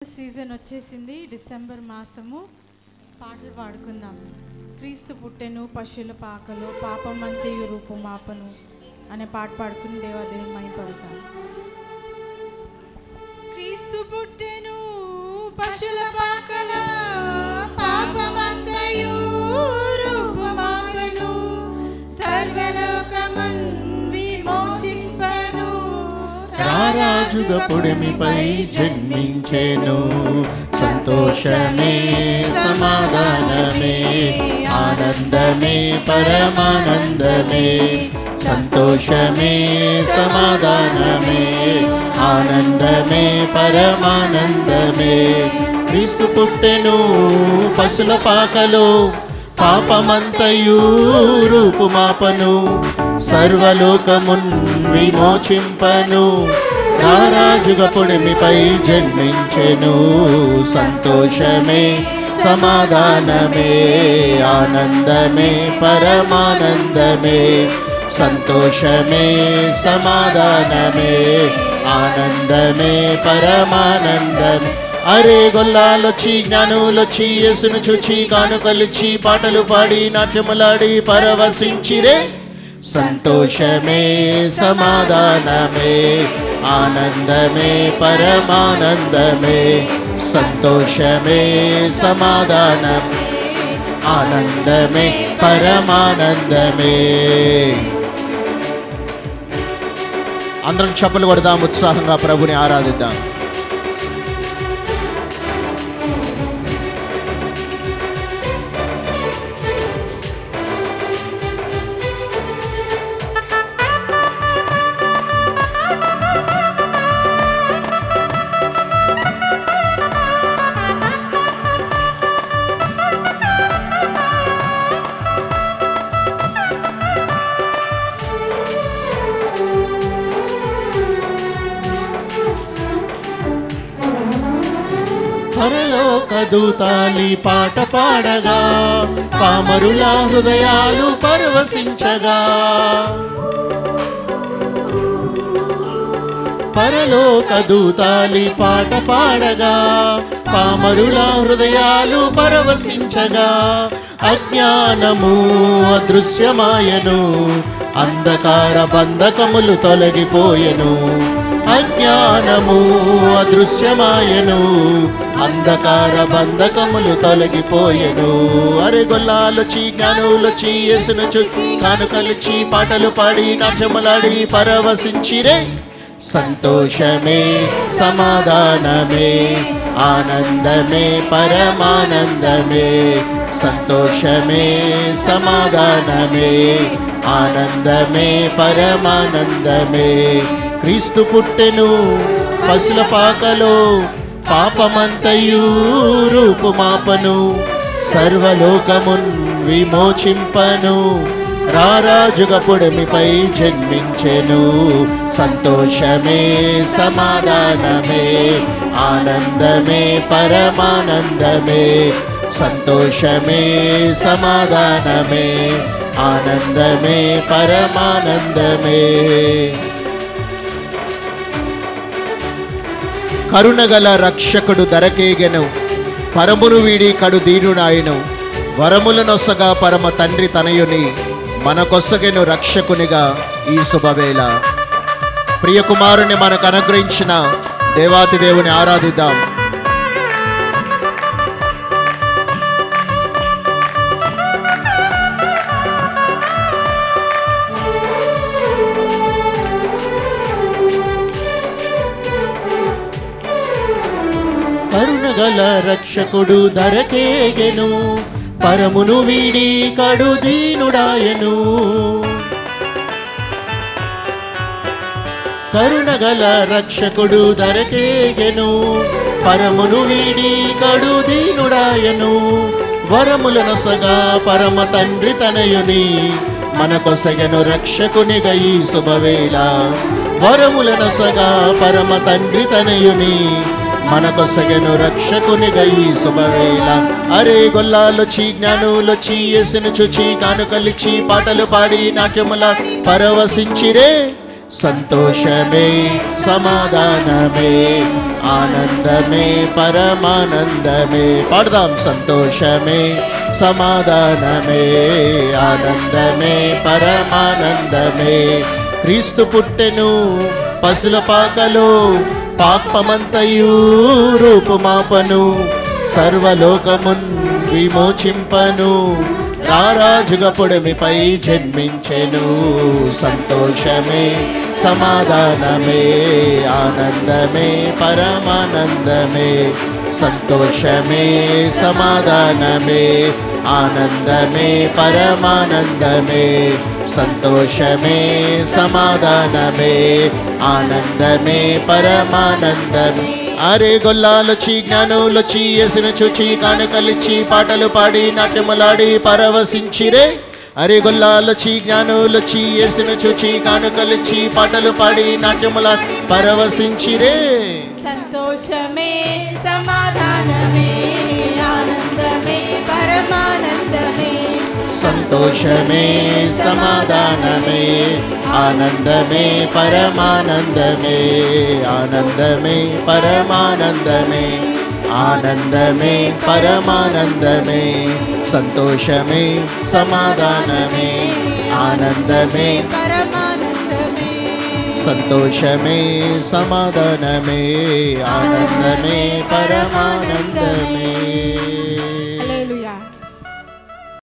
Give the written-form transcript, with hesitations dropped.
Season వచ్చేసింది. December మాసము. పాటలు పాడుకుందాం. క్రీస్తు పుట్టెను పశువుల పాకలో పాపమంతయు రూపుమాపను అనే పాట పాడుకుని దేవాదేవుని మహిమపడతాం. క్రీస్తు పుట్టెను పశువుల పాకలో పాపమంతయు రూపుమాపను సర్వలోకమన్ విమోచింపను రారాజుగా పుడిమిపై జన్మించెను. సంతోషమే సమాధానమే ఆనందమే పరమానందమే. సంతోషమే సమాధానమే ఆనందమే పరమానందమే. క్రీస్తు పుట్టెను పశుల పాకలో పాపమంతయు రూపుమాపను సర్వలోకమున్ విమోచింపను. రారాజుగా పుడిమిపై జన్మించెను. సంతోషమే సమాధానమే ఆనందమే పరమానందమే. సంతోషమే సమాధానమే ఆనందమే పరమానందమే. అరే గొల్లాలొచ్చి జ్ఞానులొచ్చి యేసును చూచి కానుకలిచ్చి పాటలు పాడి నాట్యములాడి పరవశించిరే. సంతోషమే సమాధానమే ఆనందమే పరమానందమే. సంతోషమే సమాధానమే ఆనందమే పరమానందమే. అందరం చప్పలు కొడదాం, ఉత్సాహంగా ప్రభుని ఆరాధిద్దాం. పరలోక దూతాలి పాట పాడగా పామరుల హృదయాలు పరవశించగా. పరలోక దూతాలి పాట పాడగా పామరుల హృదయాలు పరవశించగా. అజ్ఞానము అదృశ్యమాయను అంధకార బంధకములు తొలగిపోయెను. అజ్ఞానము అదృశ్యమాయను అంధకార బంధకములు తొలగిపోయెను. అరే గొల్లాలొచ్చి జ్ఞానులొచ్చి యేసును చూసి కానుకలిచ్చి పాటలు పాడి నాట్యములాడి పరవశించిరే. సంతోషమే సమాధానమే ఆనందమే పరమానందమే. సంతోషమే సమాధానమే ఆనందమే పరమానందమే. క్రీస్తు పుట్టెను పశుల పాకలో పాపమంతయు రూపుమాపను సర్వలోకమున్ విమోచింపను. రారాజుగా పుడిమిపై జన్మించెను. సంతోషమే సమాధానమే ఆనందమే పరమానందమే. సంతోషమే సమాధానమే ఆనందమే పరమానందమే. కరుణగల రక్షకుడు దరకేగెను పరమును వీడి కడు దీనుడాయను. వరములనొసగా పరమ తండ్రి తనయుని మనకొసగెను రక్షకునిగా ఈ శుభవేళ. ప్రియకుమారుని మనకు అనుగ్రహించిన దేవాతి దేవుని ఆరాధిద్దాం. కరుణగల రక్షకుడు దరకేగెను పరమును వీడి కడు దీనుడాయను. కరుణగల రక్షకుడు దరకేగెను పరమును వీడి కడు దీనుడాయను. వరములనొసగా పరమ తండ్రి తనయుని మనకొసగెను రక్షకునిగా ఈ శుభవేళ. వరములనొసగా పరమ తండ్రి తనయుని మనకొసగెను రక్షకునిగా ఈ శుభవేళ. అరే గొల్లాలొచ్చి జ్ఞానులొచ్చి యేసును చూచి కానుకలిచ్చి పాటలు పాడి నాట్యములాడి పరవశించిరే. సంతోషమే సమాధానమే ఆనందమే పరమానందమే. పాడదాం. సంతోషమే సమాధానమే ఆనందమే పరమానందమే. క్రీస్తు పుట్టెను పశుల పాకలో పాపమంతయు రూపుమాపను సర్వలోకమున్ విమోచింపను రారాజుగా పొడమిపై జన్మించెను. సంతోషమే సమాధానమే ఆనందమే పరమానందమే. సంతోషమే సమాధానమే ఆనందమే పరమానందమే. సంతోషమే సమాధానమే ఆనందమే పరమానందమే. అరే గొల్లాలొచ్చి జ్ఞానులొచ్చి యేసును చూచి కానుకలిచ్చి పాటలు పాడి నాట్యములాడి పరవశించిరే. అరే గొల్లాలొచ్చి జ్ఞానులొచ్చి యేసును చూచి కానుకలిచ్చి పాటలు పాడి నాట్యములాడి పరవశించిరే. సంతోషమే సమాధానమే ఆనందమే పరమానందమే. సంతోషమే సమాధానమే ఆనందమే పరమానందమే. ఆనందమే పరమానందమే ఆనందమే పరమానందమే. సంతోషమే సమాధానమే ఆనందమే పరమానందమే. సంతోషమే సమాధానమే ఆనందమే పరమానందమే.